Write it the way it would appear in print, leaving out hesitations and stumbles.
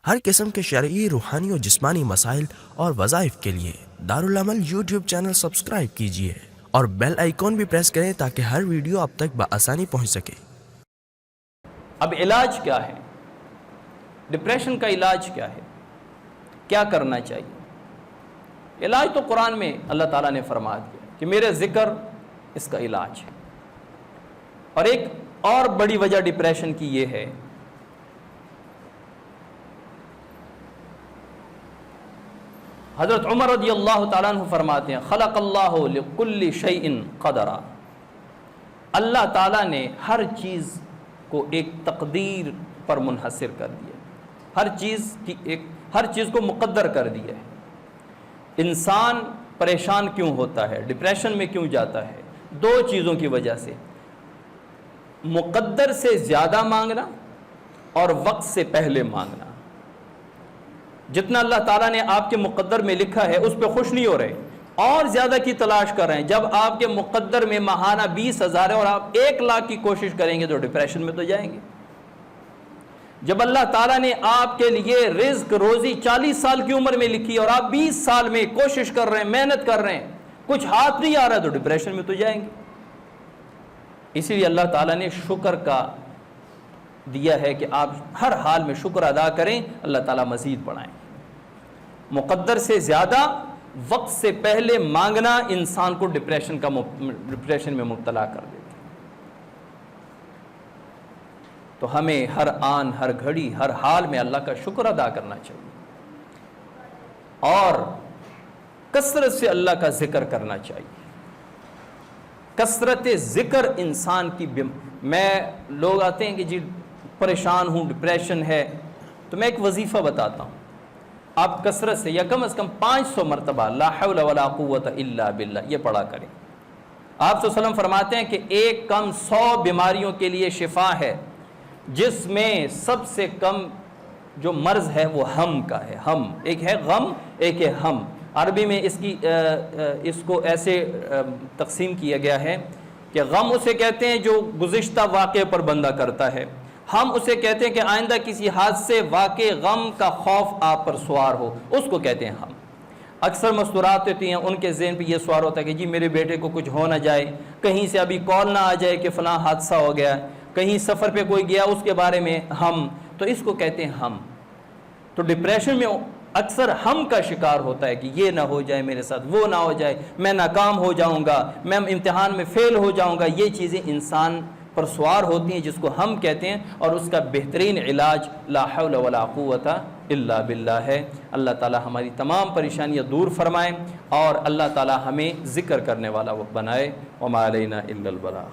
ہر قسم کے شرعی، روحانی اور جسمانی مسائل اور وظائف کے لیے دارالعمل یوٹیوب چینل سبسکرائب کیجیے اور بیل آئیکن بھی پریس کریں تاکہ ہر ویڈیو آپ تک بآسانی پہنچ سکے۔ اب علاج کیا ہے؟ ڈپریشن کا علاج کیا ہے؟ کیا کرنا چاہیے؟ علاج تو قرآن میں اللہ تعالیٰ نے فرما دیا کہ میرے ذکر اس کا علاج ہے۔ اور ایک اور بڑی وجہ ڈپریشن کی یہ ہے حضرت عمر رضی اللہ تعالیٰ عنہ فرماتے ہیں خلق اللہ لکل شیء قدرا، اللہ تعالیٰ نے ہر چیز کو ایک تقدیر پر منحصر کر دیا، ہر چیز کو مقدر کر دیا ہے۔ انسان پریشان کیوں ہوتا ہے، ڈپریشن میں کیوں جاتا ہے؟ دو چیزوں کی وجہ سے، مقدر سے زیادہ مانگنا اور وقت سے پہلے مانگنا۔ جتنا اللہ تعالیٰ نے آپ کے مقدر میں لکھا ہے اس پہ خوش نہیں ہو رہے، اور زیادہ کی تلاش کر رہے ہیں۔ جب آپ کے مقدر میں ماہانہ 20,000 ہے اور آپ 1,00,000 کی کوشش کریں گے تو ڈپریشن میں تو جائیں گے۔ جب اللہ تعالیٰ نے آپ کے لیے رزق روزی 40 سال کی عمر میں لکھی اور آپ 20 سال میں کوشش کر رہے ہیں، محنت کر رہے ہیں، کچھ ہاتھ نہیں آ رہا تو ڈپریشن میں تو جائیں گے۔ اسی لیے اللہ تعالیٰ نے شکر کا دیا ہے کہ آپ ہر حال میں شکر ادا کریں، اللہ تعالیٰ مزید بڑھائیں۔ مقدر سے زیادہ وقت سے پہلے مانگنا انسان کو ڈپریشن میں مبتلا کر دیتا ہے۔ تو ہمیں ہر آن، ہر گھڑی، ہر حال میں اللہ کا شکر ادا کرنا چاہیے اور کثرت سے اللہ کا ذکر کرنا چاہیے۔ کثرت ذکر انسان کی لوگ آتے ہیں کہ جی پریشان ہوں، ڈپریشن ہے، تو میں ایک وظیفہ بتاتا ہوں، آپ کثرت سے یا کم از کم 500 مرتبہ لا حول ولا قوت الا باللہ یہ پڑھا کریں۔ آپ صلی اللہ علیہ وسلم فرماتے ہیں کہ ایک کم 100 بیماریوں کے لیے شفا ہے، جس میں سب سے کم جو مرض ہے وہ ہم کا ہے۔ ہم، ایک ہے غم، ایک ہے ہم۔ عربی میں اس کو ایسے تقسیم کیا گیا ہے کہ غم اسے کہتے ہیں جو گزشتہ واقعے پر بندہ کرتا ہے، ہم اسے کہتے ہیں کہ آئندہ کسی حادثے، واقع، غم کا خوف آپ پر سوار ہو، اس کو کہتے ہیں ہم۔ اکثر مستورات ہوتی ہیں، ان کے ذہن پہ یہ سوار ہوتا ہے کہ جی میرے بیٹے کو کچھ ہو نہ جائے، کہیں سے ابھی کال نہ آ جائے کہ فلاں حادثہ ہو گیا، کہیں سفر پہ کوئی گیا اس کے بارے میں ہم، تو اس کو کہتے ہیں ہم۔ تو ڈپریشن میں اکثر ہم کا شکار ہوتا ہے کہ یہ نہ ہو جائے میرے ساتھ، وہ نہ ہو جائے، میں ناکام ہو جاؤں گا، میں امتحان میں فیل ہو جاؤں گا۔ یہ چیزیں انسان پر سوار ہوتی ہیں جس کو ہم کہتے ہیں، اور اس کا بہترین علاج لا حول ولا قوت الا باللہ ہے۔ اللہ تعالی ہماری تمام پریشانیاں دور فرمائے اور اللہ تعالی ہمیں ذکر کرنے والا وہ بنائے۔ وما علینا الا البلاغ۔